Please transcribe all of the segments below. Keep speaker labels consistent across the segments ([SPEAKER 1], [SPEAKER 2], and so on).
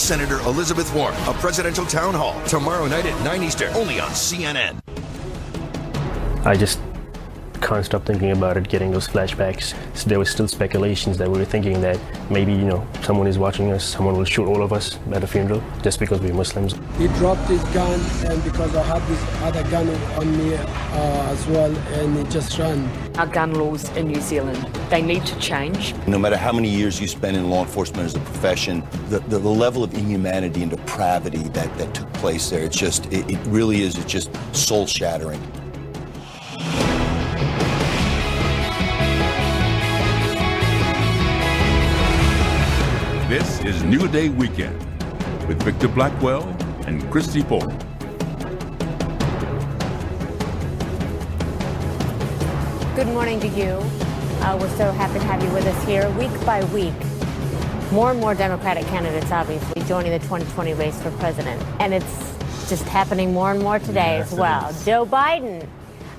[SPEAKER 1] Senator Elizabeth Warren, a presidential town hall, tomorrow night at 9 Eastern, only on CNN.
[SPEAKER 2] I just can't stop thinking about it, getting those flashbacks. So there were still speculations that we were thinking that maybe, someone is watching us, someone will shoot all of us at a funeral just because we're Muslims.
[SPEAKER 3] He dropped his gun, and because I had this other gun on me as well, and he just ran.
[SPEAKER 4] Our gun laws in New Zealand, they need to change.
[SPEAKER 5] No matter how many years you spend in law enforcement as a profession, the level of inhumanity and depravity that took place there, it really is just soul-shattering.
[SPEAKER 6] This is New Day Weekend with Victor Blackwell and Christy Paul.
[SPEAKER 7] Good morning to you. We're so happy to have you with us here. Week by week, more and more Democratic candidates obviously joining the 2020 race for president. And it's just happening more and more today as well. Joe Biden.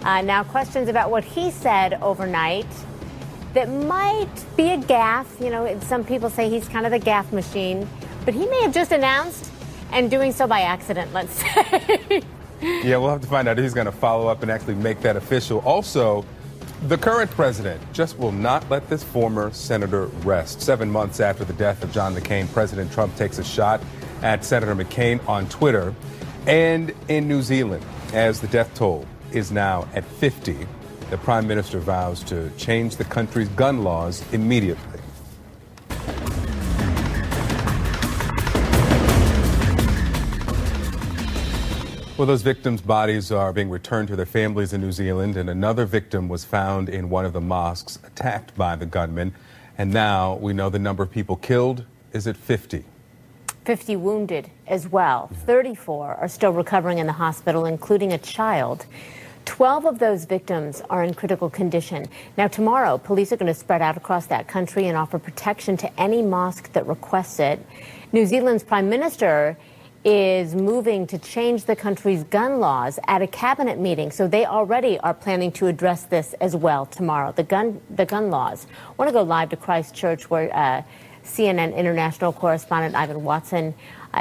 [SPEAKER 7] Now questions about what he said overnight that might be a gaffe. Some people say he's kind of the gaffe machine, but he may have just announced and doing so by accident, let's say.
[SPEAKER 8] Yeah, we'll have to find out if he's going to follow up and actually make that official. Also, the current president just will not let this former senator rest. 7 months after the death of John McCain, President Trump takes a shot at Senator McCain on Twitter. And in New Zealand, as the death toll is now at 50, the Prime Minister vows to change the country's gun laws immediately. Well, those victims' bodies are being returned to their families in New Zealand, and another victim was found in one of the mosques attacked by the gunman. And now we know the number of people killed is at 50.
[SPEAKER 7] 50 wounded as well. 34 are still recovering in the hospital, including a child. 12 of those victims are in critical condition. Now, tomorrow, police are going to spread out across that country and offer protection to any mosque that requests it. New Zealand's Prime Minister is moving to change the country's gun laws at a cabinet meeting. So they already are planning to address this as well tomorrow, the gun laws. I want to go live to Christchurch where CNN international correspondent Ivan Watson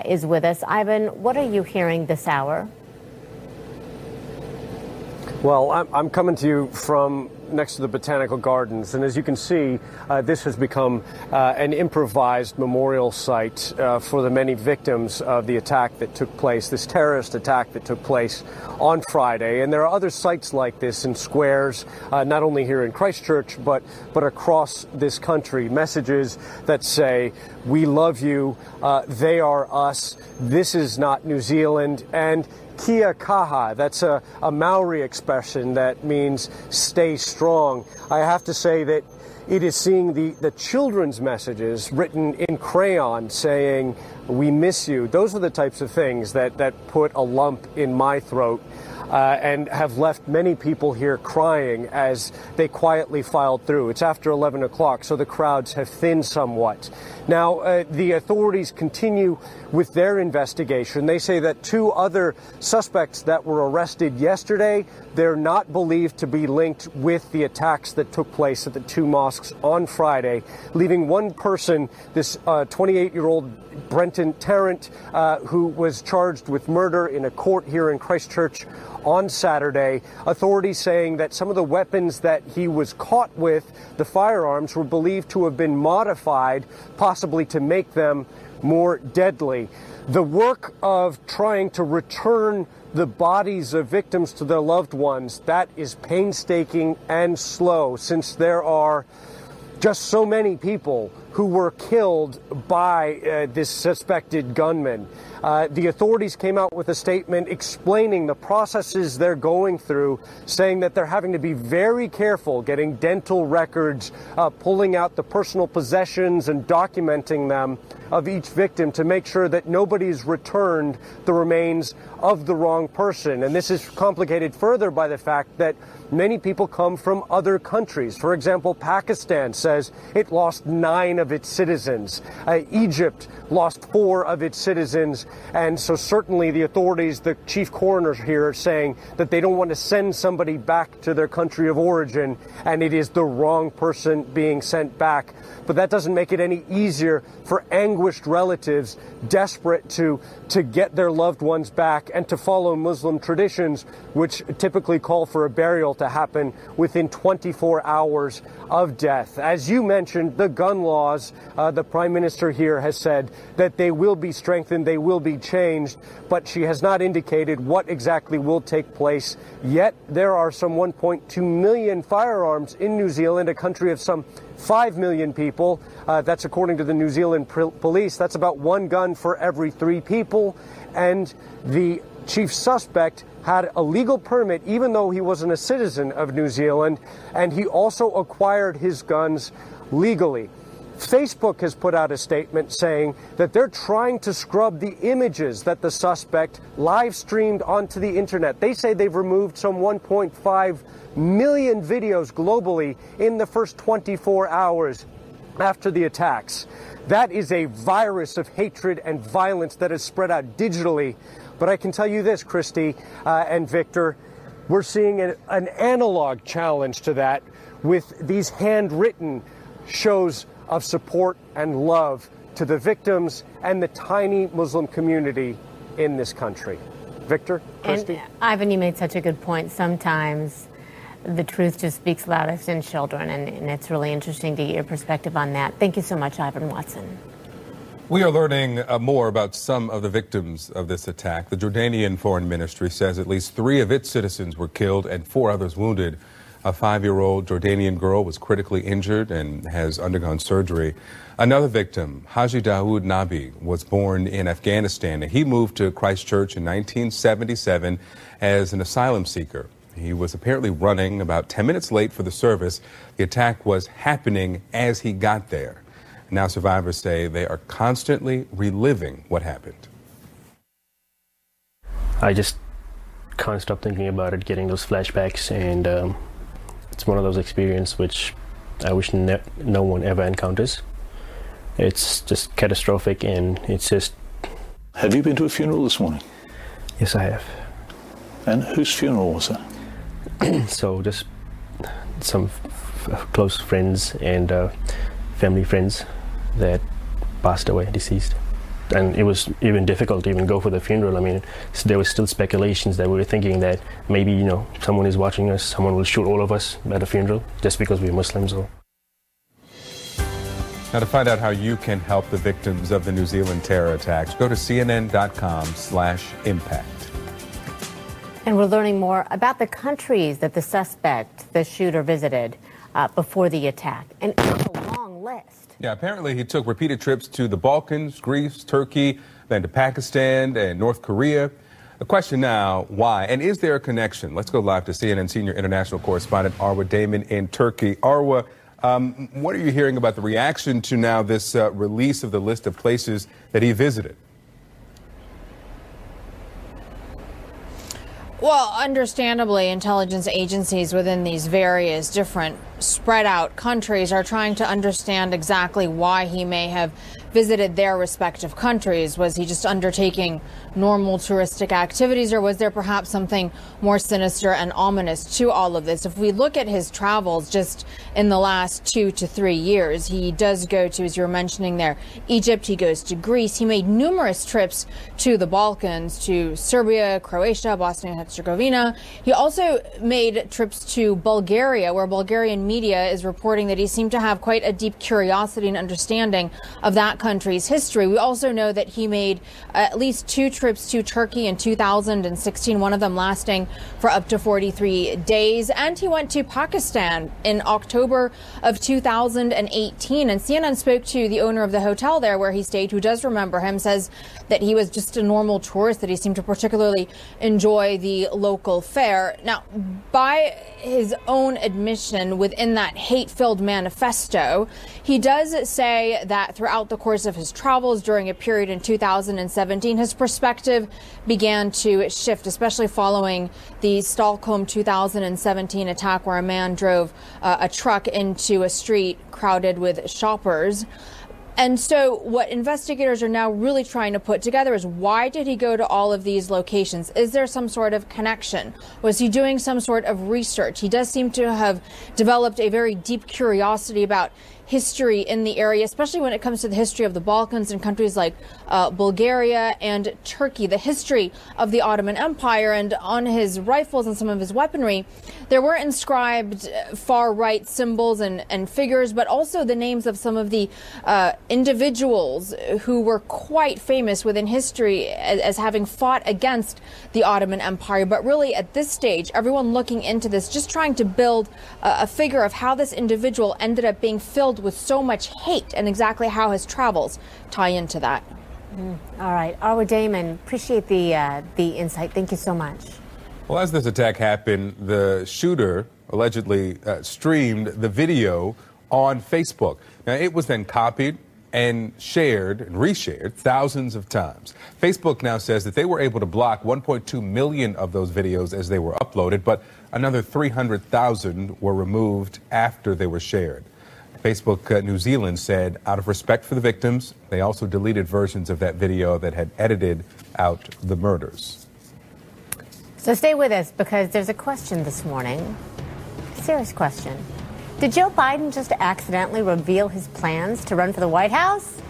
[SPEAKER 7] is with us. Ivan, what are you hearing this hour?
[SPEAKER 9] Well, I'm coming to you from next to the Botanical Gardens, and as you can see, this has become an improvised memorial site for the many victims of the attack that took place, this terrorist attack that took place on Friday. And there are other sites like this in squares, not only here in Christchurch, but across this country. Messages that say, "We love you," "They are us," "This is not New Zealand," and Kia kaha, that's a Maori expression that means stay strong. I have to say that it is seeing the children's messages written in crayon saying, "We miss you." Those are the types of things that put a lump in my throat and have left many people here crying as they quietly filed through. It's after 11 o'clock, so the crowds have thinned somewhat. Now, the authorities continue with their investigation. They say that 2 other suspects that were arrested yesterday, they're not believed to be linked with the attacks that took place at the 2 mosques on Friday, leaving one person, this 28-year-old Brenton Tarrant, who was charged with murder in a court here in Christchurch on Saturday. Authorities saying that some of the weapons that he was caught with, the firearms, were believed to have been modified, possibly to make them more deadly. The work of trying to return the bodies of victims to their loved ones, that is painstaking and slow, since there are just so many people who were killed by this suspected gunman. The authorities came out with a statement explaining the processes they're going through, saying that they're having to be very careful getting dental records, pulling out the personal possessions and documenting them of each victim to make sure that nobody's returned the remains of the wrong person. And this is complicated further by the fact that many people come from other countries. For example, Pakistan says it lost 9 9 of its citizens. Egypt lost 4 of its citizens. And so certainly the authorities, the chief coroner here, are saying that they don't want to send somebody back to their country of origin, and it is the wrong person being sent back. But that doesn't make it any easier for anguished relatives desperate to get their loved ones back and to follow Muslim traditions, which typically call for a burial to happen within 24 hours of death. As you mentioned, the gun laws, the Prime Minister here has said that they will be strengthened, they will be changed, but she has not indicated what exactly will take place yet. There are some 1.2 million firearms in New Zealand, a country of some 5 million people. That's according to the New Zealand police. That's about 1 gun for every 3 people. And the chief suspect had a legal permit, even though he wasn't a citizen of New Zealand, and he also acquired his guns legally. Facebook has put out a statement saying that they're trying to scrub the images that the suspect live streamed onto the internet. They say they've removed some 1.5 million videos globally in the first 24 hours after the attacks. That is a virus of hatred and violence that has spread out digitally. But I can tell you this, Christy and Victor, we're seeing an analog challenge to that with these handwritten shows of support and love to the victims and the tiny Muslim community in this country. Victor, Christy?
[SPEAKER 7] And Ivan, you made such a good point. Sometimes the truth just speaks loudest in children, and it's really interesting to get your perspective on that. Thank you so much, Ivan Watson.
[SPEAKER 8] We are learning more about some of the victims of this attack. The Jordanian Foreign Ministry says at least 3 of its citizens were killed and 4 others wounded. A 5-year-old Jordanian girl was critically injured and has undergone surgery. Another victim, Haji Dawood Nabi, was born in Afghanistan, and he moved to Christchurch in 1977 as an asylum seeker. He was apparently running about 10 minutes late for the service. The attack was happening as he got there. Now survivors say they are constantly reliving what happened.
[SPEAKER 2] I just can't stop thinking about it, getting those flashbacks, and it's one of those experiences which I wish no one ever encounters. It's just catastrophic, and it's just...
[SPEAKER 10] Have you been to a funeral this morning?
[SPEAKER 2] Yes, I have.
[SPEAKER 10] And whose funeral was it?
[SPEAKER 2] So just some close friends and family friends that passed away, deceased. And it was even difficult to even go for the funeral. I mean, there was still speculations that we were thinking that maybe, you know, someone is watching us, someone will shoot all of us at a funeral just because we're Muslims. Or...
[SPEAKER 8] Now, to find out how you can help the victims of the New Zealand terror attacks, go to cnn.com/impact.
[SPEAKER 7] And we're learning more about the countries that the suspect, the shooter, visited before the attack. And it's a long list.
[SPEAKER 8] Yeah, apparently he took repeated trips to the Balkans, Greece, Turkey, then to Pakistan and North Korea. The question now, why? And is there a connection? Let's go live to CNN senior international correspondent Arwa Damon in Turkey. Arwa, what are you hearing about the reaction to now this release of the list of places that he visited?
[SPEAKER 11] Well, understandably, intelligence agencies within these various different spread out countries are trying to understand exactly why he may have visited their respective countries. Was he just undertaking normal touristic activities, or was there perhaps something more sinister and ominous to all of this? If we look at his travels just in the last 2 to 3 years, he does go to, as you were mentioning there, Egypt, he goes to Greece, he made numerous trips to the Balkans, to Serbia, Croatia, Bosnia and Herzegovina. He also made trips to Bulgaria, where Bulgarian media is reporting that he seemed to have quite a deep curiosity and understanding of that country's history. We also know that he made at least 2 trips to Turkey in 2016, one of them lasting for up to 43 days. And he went to Pakistan in October of 2018. And CNN spoke to the owner of the hotel there where he stayed, who does remember him, says that he was just a normal tourist, that he seemed to particularly enjoy the local fare. Now, by his own admission within that hate-filled manifesto, he does say that throughout the course course of his travels during a period in 2017, his perspective began to shift, especially following the Stockholm 2017 attack where a man drove a truck into a street crowded with shoppers. And so what investigators are now really trying to put together is, why did he go to all of these locations? Is there some sort of connection? Was he doing some sort of research? He does seem to have developed a very deep curiosity about history in the area, especially when it comes to the history of the Balkans and countries like Bulgaria and Turkey, the history of the Ottoman Empire. And on his rifles and some of his weaponry, there were inscribed far-right symbols and figures, but also the names of some of the individuals who were quite famous within history as having fought against the Ottoman Empire. But really, at this stage, everyone looking into this, just trying to build a figure of how this individual ended up being filled with so much hate and exactly how his travels tie into that.
[SPEAKER 7] All right. Arwa Damon, appreciate the insight. Thank you so much.
[SPEAKER 8] Well, as this attack happened, the shooter allegedly streamed the video on Facebook. Now, it was then copied and shared and reshared thousands of times. Facebook now says that they were able to block 1.2 million of those videos as they were uploaded, but another 300,000 were removed after they were shared. Facebook New Zealand said, out of respect for the victims, they also deleted versions of that video that had edited out the murders.
[SPEAKER 7] So stay with us, because there's a question this morning, a serious question. Did Joe Biden just accidentally reveal his plans to run for the White House?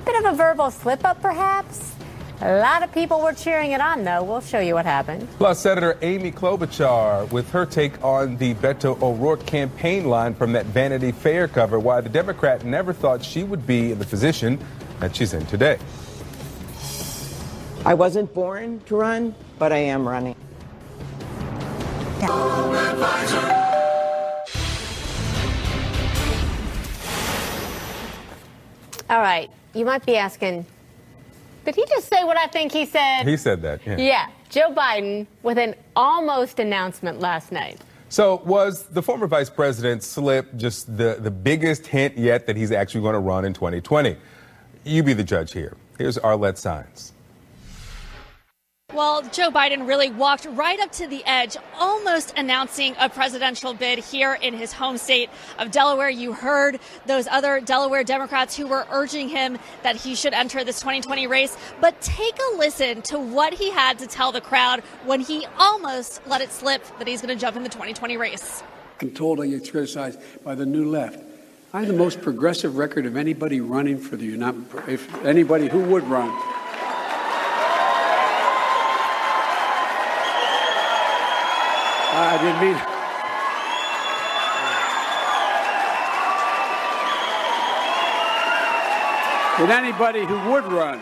[SPEAKER 7] Bit of a verbal slip-up, perhaps? A lot of people were cheering it on, though. We'll show you what happened.
[SPEAKER 8] Plus, Senator Amy Klobuchar with her take on the Beto O'Rourke campaign line from that Vanity Fair cover, why the Democrat never thought she would be in the position that she's in today.
[SPEAKER 12] I wasn't born to run, but I am running.
[SPEAKER 7] All right. You might be asking, did he just say what I think he said?
[SPEAKER 8] He said that, yeah.
[SPEAKER 7] Yeah. Joe Biden with an almost announcement last night.
[SPEAKER 8] So was the former vice president's slip just the biggest hint yet that he's actually going to run in 2020? You be the judge here. Here's Arlette Saenz.
[SPEAKER 13] Well, Joe Biden really walked right up to the edge, almost announcing a presidential bid here in his home state of Delaware. You heard those other Delaware Democrats who were urging him that he should enter this 2020 race. But take a listen to what he had to tell the crowd when he almost let it slip that he's going to jump in the 2020 race.
[SPEAKER 14] I'm told I get criticized by the New Left. I have the most progressive record of anybody running for the United, if anybody who would run. I didn't mean. With anybody who would run.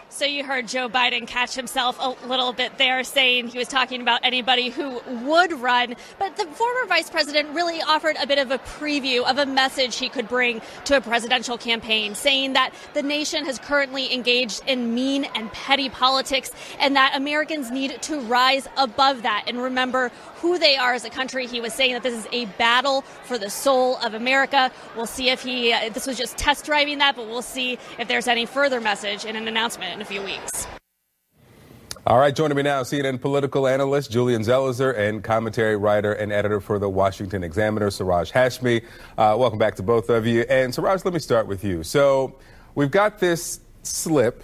[SPEAKER 13] So you heard Joe Biden catch himself a little bit there, saying he was talking about anybody who would run. But the former vice president really offered a bit of a preview of a message he could bring to a presidential campaign, saying that the nation has currently engaged in mean and petty politics and that Americans need to rise above that and remember who they are as a country. He was saying that this is a battle for the soul of America. We'll see if this was just test driving that, but we'll see if there's any further message in an announcement in a few weeks.
[SPEAKER 8] All right, joining me now, CNN political analyst Julian Zelizer and commentary writer and editor for the Washington Examiner, Siraj Hashmi. Welcome back to both of you. And Siraj, let me start with you. So we've got this slip.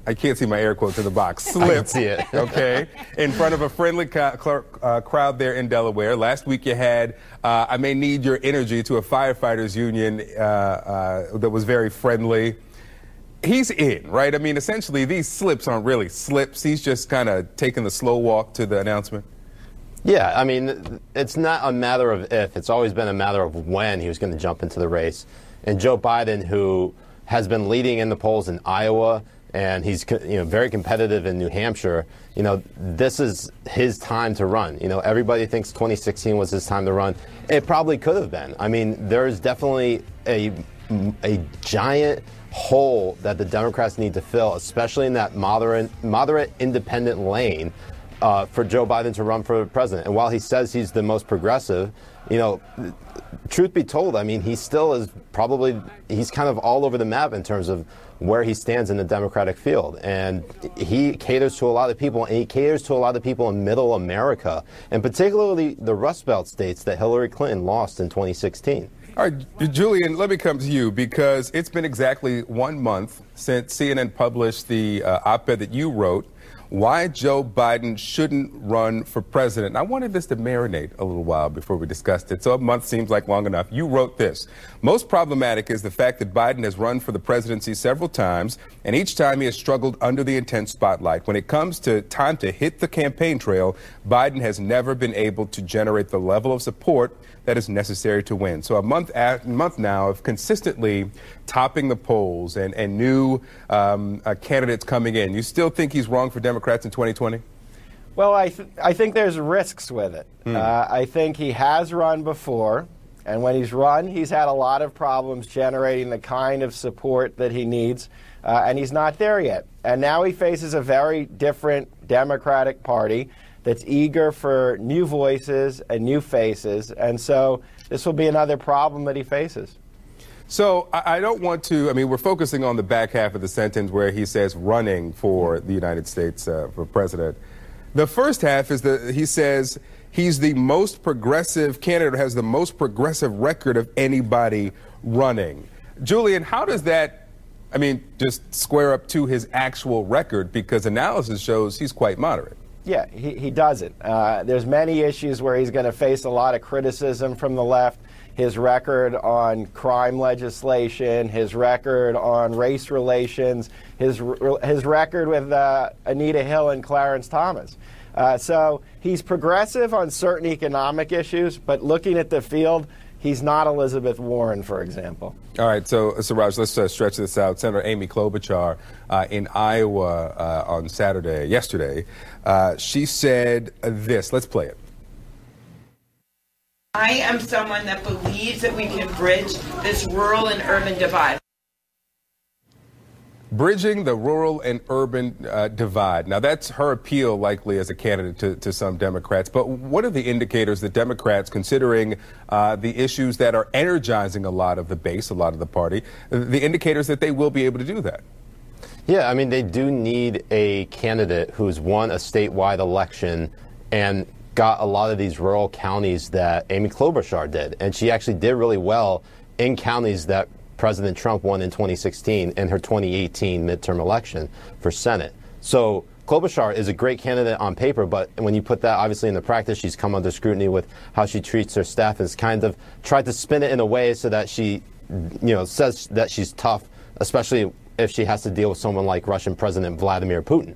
[SPEAKER 8] I can't see my air quotes in the box. Slip.
[SPEAKER 15] I can see it.
[SPEAKER 8] Okay. In front of a friendly crowd there in Delaware. Last week you had I May Need Your Energy to a firefighters union that was very friendly. He's in, right? I mean, essentially, these slips aren't really slips. He's just kind of taking the slow walk to the announcement.
[SPEAKER 15] Yeah, I mean, it's not a matter of if. It's always been a matter of when he was going to jump into the race. And Joe Biden, who has been leading in the polls in Iowa, and he's very competitive in New Hampshire, this is his time to run. Everybody thinks 2016 was his time to run. It probably could have been. I mean, there's definitely a giant hole that the Democrats need to fill, especially in that moderate independent lane. for Joe Biden to run for president. And while he says he's the most progressive, you know, truth be told, I mean, he still is he's kind of all over the map in terms of where he stands in the Democratic field. And he caters to a lot of people, and he caters to a lot of people in middle America, and particularly the Rust Belt states that Hillary Clinton lost in 2016.
[SPEAKER 8] All right, Julian, let me come to you, because it's been exactly 1 month since CNN published the op-ed that you wrote, Why Joe Biden Shouldn't Run for President. And I wanted this to marinate a little while before we discussed it, so a month seems like long enough. You wrote this: most problematic is the fact that Biden has run for the presidency several times, and each time he has struggled under the intense spotlight. When it comes to time to hit the campaign trail, Biden has never been able to generate the level of support that is necessary to win. So a month now of consistently topping the polls and new candidates coming in. You still think he's wrong for Democrats in 2020?
[SPEAKER 16] Well, I think there's risks with it. I think he has run before, and when he's run, he's had a lot of problems generating the kind of support that he needs, and he's not there yet. And now he faces a very different Democratic Party that's eager for new voices and new faces, and so this will be another problem that he faces.
[SPEAKER 8] So I don't want to, I mean, we're focusing on the back half of the sentence where he says running for the United States for president. The first half is he says he's the most progressive candidate, has the most progressive record of anybody running. Julian, how does that, I mean, just square up to his actual record? Because analysis shows he's quite moderate.
[SPEAKER 16] Yeah, he doesn't. There's many issues where he's going to face a lot of criticism from the left. His record on crime legislation, his record on race relations, his record with Anita Hill and Clarence Thomas. So he's progressive on certain economic issues, but looking at the field, he's not Elizabeth Warren, for example. All
[SPEAKER 8] right, so Raj, let's stretch this out. Senator Amy Klobuchar in Iowa on yesterday, she said this. Let's play it.
[SPEAKER 12] I am someone that believes that we can bridge this rural and urban divide.
[SPEAKER 8] Bridging the rural and urban divide. Now, that's her appeal, likely, as a candidate to some Democrats. But what are the indicators that Democrats, considering the issues that are energizing a lot of the base, a lot of the party, the indicators that they will be able to do that?
[SPEAKER 15] Yeah, I mean, they do need a candidate who's won a statewide election and got a lot of these rural counties that Amy Klobuchar did. And she actually did really well in counties that President Trump won in 2016 in her 2018 midterm election for Senate. So Klobuchar is a great candidate on paper, but when you put that obviously into practice, she's come under scrutiny with how she treats her staff, and has kind of tried to spin it in a way so that she, says that she's tough, especially if she has to deal with someone like Russian President Vladimir Putin.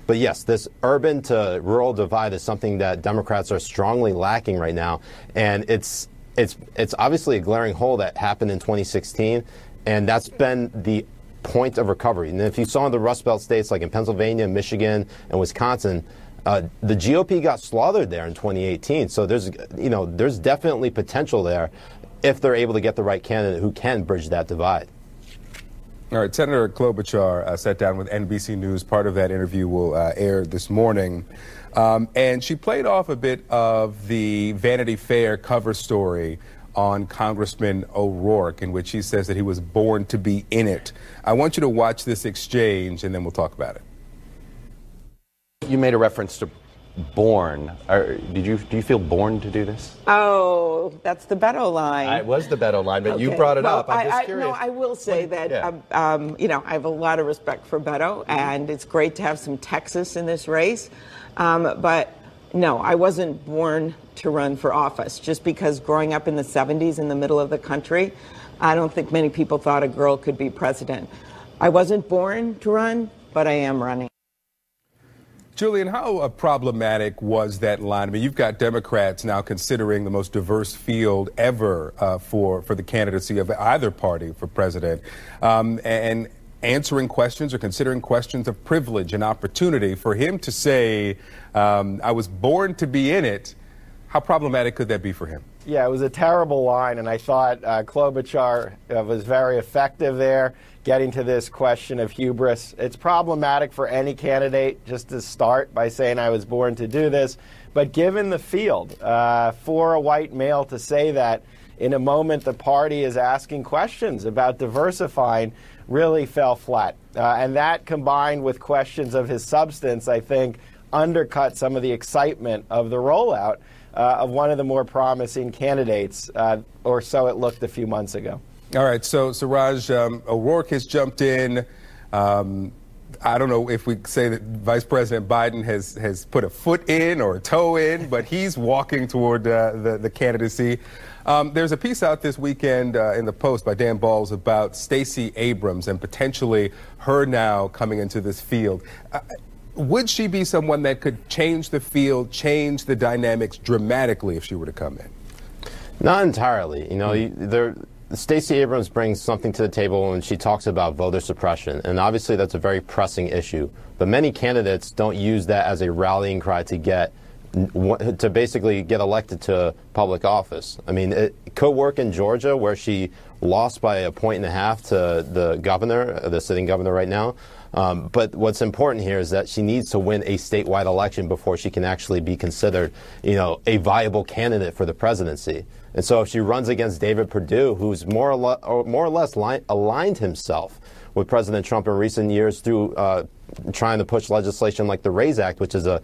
[SPEAKER 15] But yes, this urban to rural divide is something that Democrats are strongly lacking right now, and it's obviously a glaring hole that happened in 2016, and that's been the point of recovery. And if you saw in the Rust Belt states like in Pennsylvania, Michigan, and Wisconsin, the GOP got slaughtered there in 2018. So there's definitely potential there if they're able to get the right candidate who can bridge that divide.
[SPEAKER 8] All right, Senator Klobuchar sat down with NBC News. Part of that interview will air this morning. And she played off a bit of the Vanity Fair cover story on Congressman O'Rourke, in which he says that he was born to be in it. I want you to watch this exchange, and then we'll talk about it.
[SPEAKER 17] You made a reference to born. Do you feel born to do this?
[SPEAKER 12] Oh, that's the Beto line.
[SPEAKER 17] It was the Beto line, but
[SPEAKER 12] Okay.
[SPEAKER 17] you brought it
[SPEAKER 12] Well,
[SPEAKER 17] up. I'm just curious.
[SPEAKER 12] No, I will say that, I have a lot of respect for Beto, and it's great to have some Texas in this race. But no, I wasn't born to run for office, just because growing up in the 70s in the middle of the country, I don't think many people thought a girl could be president. I wasn't born to run, but I am running.
[SPEAKER 8] Julian, how problematic was that line? I mean, you've got Democrats now considering the most diverse field ever for the candidacy of either party for president, and answering questions or considering questions of privilege and opportunity. For him to say, I was born to be in it, how problematic could that be for him?
[SPEAKER 16] Yeah, it was a terrible line, and I thought Klobuchar was very effective there, getting to this question of hubris. It's problematic for any candidate just to start by saying I was born to do this, but given the field, for a white male to say that in a moment the party is asking questions about diversifying really fell flat. And that, combined with questions of his substance, I think undercut some of the excitement of the rollout of one of the more promising candidates, or so it looked a few months ago.
[SPEAKER 8] All right, so Siraj, O'Rourke has jumped in. I don't know if we say that Vice President Biden has put a foot in or a toe in, but he's walking toward the candidacy. There's a piece out this weekend in the Post by Dan Balls about Stacey Abrams and potentially her now coming into this field. Would she be someone that could change the field, change the dynamics dramatically if she were to come in?
[SPEAKER 15] Not entirely. You know, Stacey Abrams brings something to the table when she talks about voter suppression, and obviously that's a very pressing issue. But many candidates don't use that as a rallying cry to basically get elected to public office. I mean, it could work in Georgia, where she lost by 1.5 points to the governor, the sitting governor right now. But what's important here is that she needs to win a statewide election before she can actually be considered, a viable candidate for the presidency. And so if she runs against David Perdue, who's more or less aligned himself with President Trump in recent years through trying to push legislation like the RAISE Act, which is a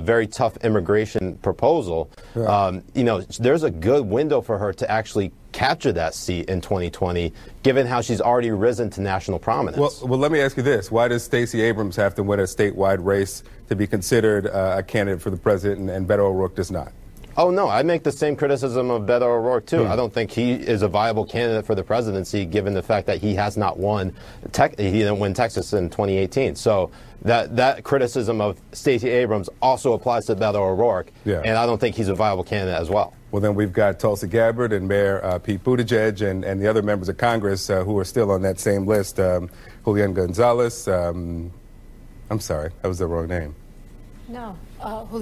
[SPEAKER 15] very tough immigration proposal, there's a good window for her to actually capture that seat in 2020, given how she's already risen to national prominence.
[SPEAKER 8] Well, let me ask you this. Why does Stacey Abrams have to win a statewide race to be considered a candidate for the president and Beto O'Rourke does not?
[SPEAKER 15] Oh, no, I make the same criticism of Beto O'Rourke, too. I don't think he is a viable candidate for the presidency, given the fact that he has not won. He didn't win Texas in 2018. So that criticism of Stacey Abrams also applies to Beto O'Rourke, and I don't think he's a viable candidate as well.
[SPEAKER 8] Well, then we've got Tulsi Gabbard and Mayor Pete Buttigieg and the other members of Congress who are still on that same list. Julian Gonzalez. I'm sorry, that was the wrong name.
[SPEAKER 7] No,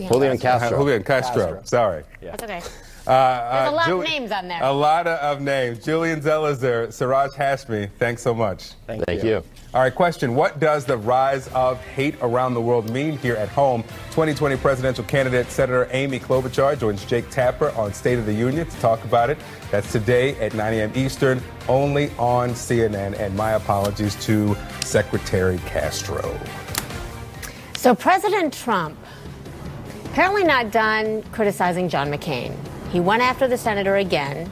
[SPEAKER 15] Julian Castro.
[SPEAKER 8] Julian Castro. Sorry.
[SPEAKER 7] Yeah. That's okay. There's a lot of names on there.
[SPEAKER 8] A lot of names. Julian Zelizer, Siraj Hashmi, thanks so much.
[SPEAKER 15] Thank you.
[SPEAKER 8] All right, question. What does the rise of hate around the world mean here at home? 2020 presidential candidate Senator Amy Klobuchar joins Jake Tapper on State of the Union to talk about it. That's today at 9 a.m. Eastern, only on CNN. And my apologies to Secretary Castro.
[SPEAKER 7] So President Trump, apparently not done criticizing John McCain. He went after the senator again,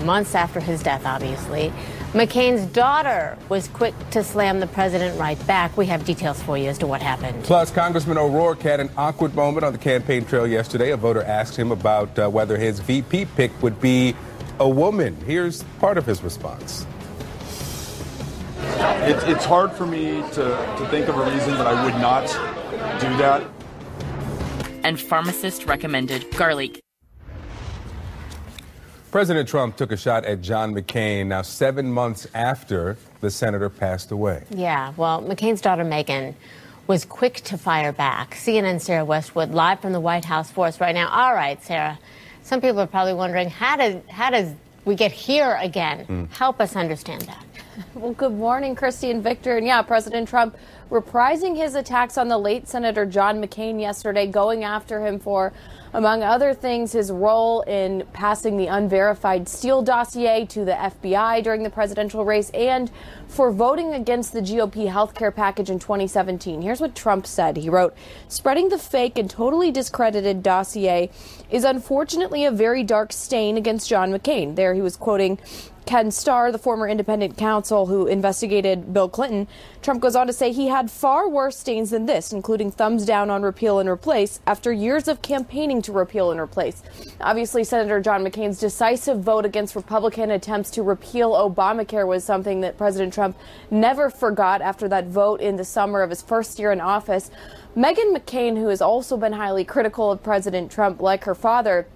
[SPEAKER 7] months after his death, obviously. McCain's daughter was quick to slam the president right back. We have details for you as to what happened.
[SPEAKER 8] Plus, Congressman O'Rourke had an awkward moment on the campaign trail yesterday. A voter asked him about whether his VP pick would be a woman. Here's part of his response.
[SPEAKER 18] It's hard for me to think of a reason that I would not do that.
[SPEAKER 19] And pharmacist recommended garlic.
[SPEAKER 8] President Trump took a shot at John McCain now 7 months after the senator passed away.
[SPEAKER 7] Yeah, well, McCain's daughter, Megan, was quick to fire back. CNN's Sarah Westwood live from the White House for us right now. All right, Sarah, some people are probably wondering, how does we get here again? Help us understand that.
[SPEAKER 20] Well, good morning, Christy and Victor. And yeah, President Trump reprising his attacks on the late Senator John McCain yesterday, going after him for, among other things, his role in passing the unverified Steele dossier to the FBI during the presidential race and for voting against the GOP health care package in 2017. Here's what Trump said. He wrote, "Spreading the fake and totally discredited dossier is unfortunately a very dark stain against John McCain." There he was quoting Ken Starr, the former independent counsel who investigated Bill Clinton. Trump goes on to say he had far worse stains than this, including thumbs down on repeal and replace after years of campaigning to repeal and replace. Obviously, Senator John McCain's decisive vote against Republican attempts to repeal Obamacare was something that President Trump never forgot after that vote in the summer of his first year in office. Meghan McCain, who has also been highly critical of President Trump, like her father,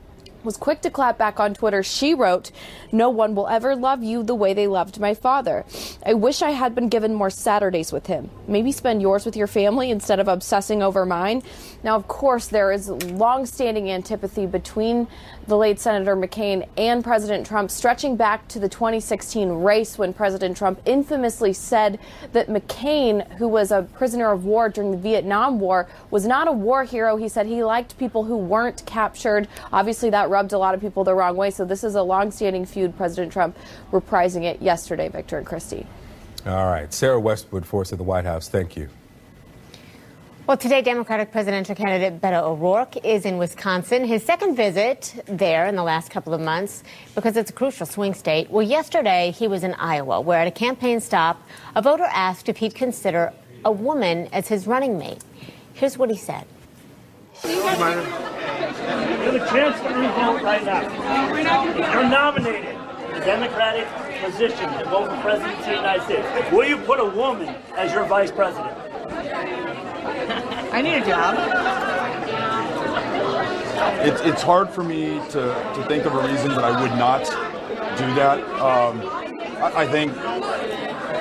[SPEAKER 20] was quick to clap back on Twitter. She wrote, "No one will ever love you the way they loved my father. I wish I had been given more Saturdays with him. Maybe spend yours with your family instead of obsessing over mine." Now, of course, there is long-standing antipathy between the late Senator McCain and President Trump, stretching back to the 2016 race when President Trump infamously said that McCain, who was a prisoner of war during the Vietnam War, was not a war hero. He said he liked people who weren't captured. Obviously, that rubbed a lot of people the wrong way. So this is a long-standing feud. President Trump reprising it yesterday, Victor and Christy.
[SPEAKER 8] All right. Sarah Westwood, Force of the White House, thank you.
[SPEAKER 7] Well, today, Democratic presidential candidate Beto O'Rourke is in Wisconsin. His second visit there in the last couple of months because it's a crucial swing state. Well, yesterday he was in Iowa, where at a campaign stop, a voter asked if he'd consider a woman as his running mate. Here's what he said.
[SPEAKER 21] You have a chance to revote right now. If you're nominated in the Democratic position to vote for President of the United States, will you put a woman as your vice president?
[SPEAKER 22] I need a job.
[SPEAKER 18] It's hard for me to think of a reason that I would not do that. I think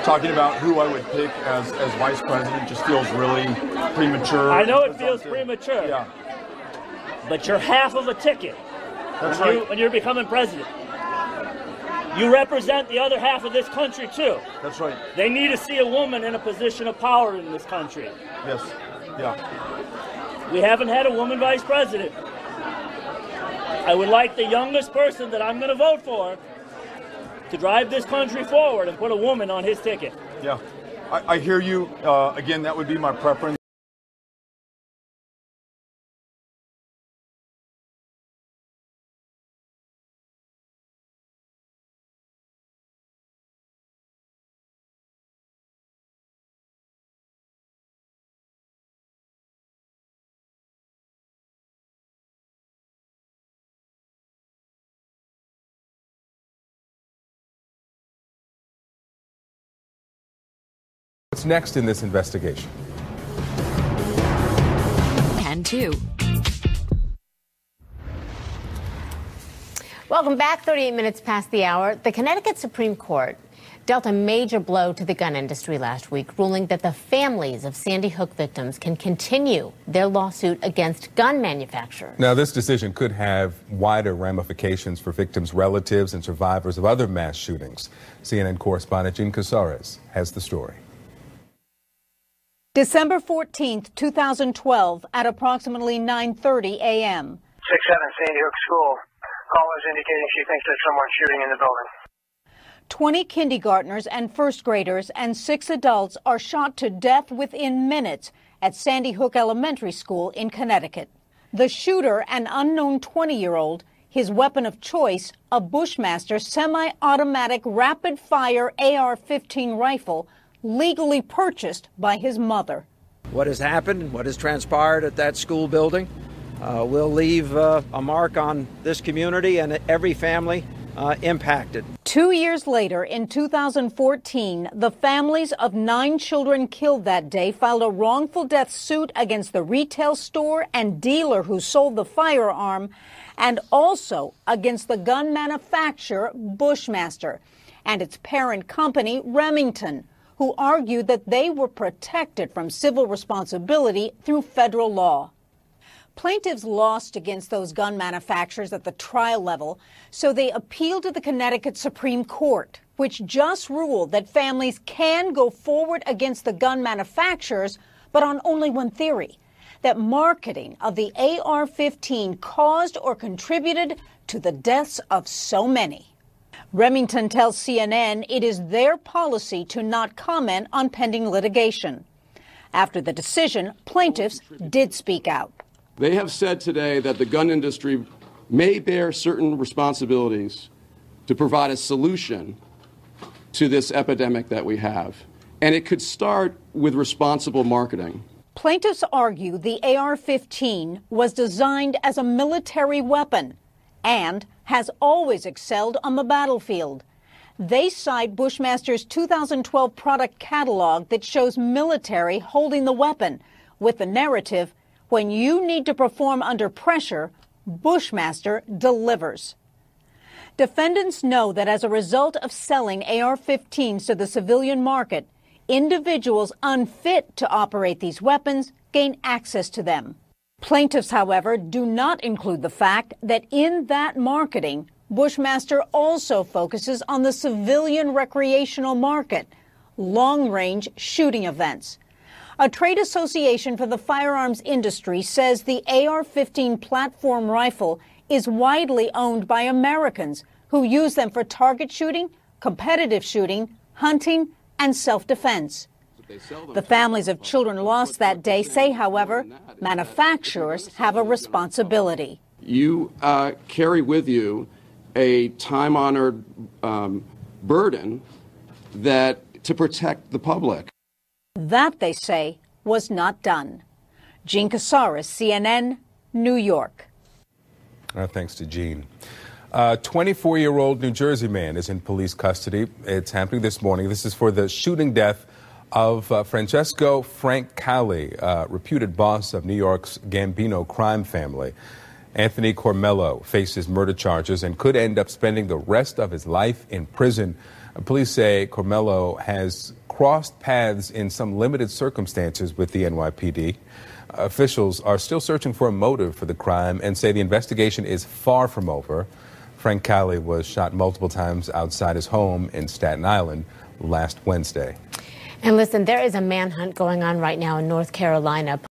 [SPEAKER 18] talking about who I would pick as vice president just feels really premature.
[SPEAKER 21] I know it feels premature.
[SPEAKER 18] Yeah.
[SPEAKER 21] But you're half of a ticket.
[SPEAKER 18] That's right.
[SPEAKER 21] When you're becoming president. You represent the other half of this country, too.
[SPEAKER 18] That's right.
[SPEAKER 21] They need to see a woman in a position of power in this country.
[SPEAKER 18] Yes. Yeah.
[SPEAKER 21] We haven't had a woman vice president. I would like the youngest person that I'm going to vote for to drive this country forward and put a woman on his ticket.
[SPEAKER 18] Yeah. I hear you. Again, that would be my preference.
[SPEAKER 8] What's next in this investigation?
[SPEAKER 19] And 2.
[SPEAKER 7] Welcome back. 38 minutes past the hour. The Connecticut Supreme Court dealt a major blow to the gun industry last week, ruling that the families of Sandy Hook victims can continue their lawsuit against gun manufacturers.
[SPEAKER 8] Now, this decision could have wider ramifications for victims' relatives and survivors of other mass shootings. CNN correspondent Jean Casares has the story.
[SPEAKER 23] December 14th, 2012, at approximately 9:30 a.m.
[SPEAKER 24] 6-7 Sandy Hook School. Callers indicating she thinks there's someone shooting in the building.
[SPEAKER 23] 20 kindergartners and first graders and 6 adults are shot to death within minutes at Sandy Hook Elementary School in Connecticut. The shooter, an unknown 20-year-old, his weapon of choice, a Bushmaster semi-automatic rapid-fire AR-15 rifle, legally purchased by his mother.
[SPEAKER 25] What has happened, what has transpired at that school building will leave a mark on this community and every family impacted.
[SPEAKER 23] 2 years later, in 2014, the families of 9 children killed that day filed a wrongful death suit against the retail store and dealer who sold the firearm, and also against the gun manufacturer Bushmaster and its parent company Remington, who argued that they were protected from civil responsibility through federal law. Plaintiffs lost against those gun manufacturers at the trial level, so they appealed to the Connecticut Supreme Court, which just ruled that families can go forward against the gun manufacturers, but on only one theory, that marketing of the AR-15 caused or contributed to the deaths of so many. Remington tells CNN it is their policy to not comment on pending litigation. After the decision, plaintiffs did speak out.
[SPEAKER 26] They have said today that the gun industry may bear certain responsibilities to provide a solution to this epidemic that we have. And it could start with responsible marketing.
[SPEAKER 23] Plaintiffs argue the AR-15 was designed as a military weapon and has always excelled on the battlefield. They cite Bushmaster's 2012 product catalog that shows military holding the weapon with the narrative, when you need to perform under pressure, Bushmaster delivers. Defendants know that as a result of selling AR-15s to the civilian market, individuals unfit to operate these weapons gain access to them. Plaintiffs, however, do not include the fact that in that marketing, Bushmaster also focuses on the civilian recreational market, long-range shooting events. A trade association for the firearms industry says the AR-15 platform rifle is widely owned by Americans who use them for target shooting, competitive shooting, hunting, and self-defense. The families of children lost that day say, however, manufacturers have a responsibility.
[SPEAKER 26] You carry with you a time-honored burden to protect the public.
[SPEAKER 23] That, they say, was not done. Jean Casares, CNN, New York.
[SPEAKER 8] Thanks to Jean. A 24-year-old New Jersey man is in police custody. It's happening this morning. This is for the shooting death of Francesco Francali, reputed boss of New York's Gambino crime family. Anthony Cormello faces murder charges and could end up spending the rest of his life in prison. Police say Cormello has crossed paths in some limited circumstances with the NYPD. Officials are still searching for a motive for the crime and say the investigation is far from over. Francali was shot multiple times outside his home in Staten Island last Wednesday.
[SPEAKER 7] And listen, there is a manhunt going on right now in North Carolina.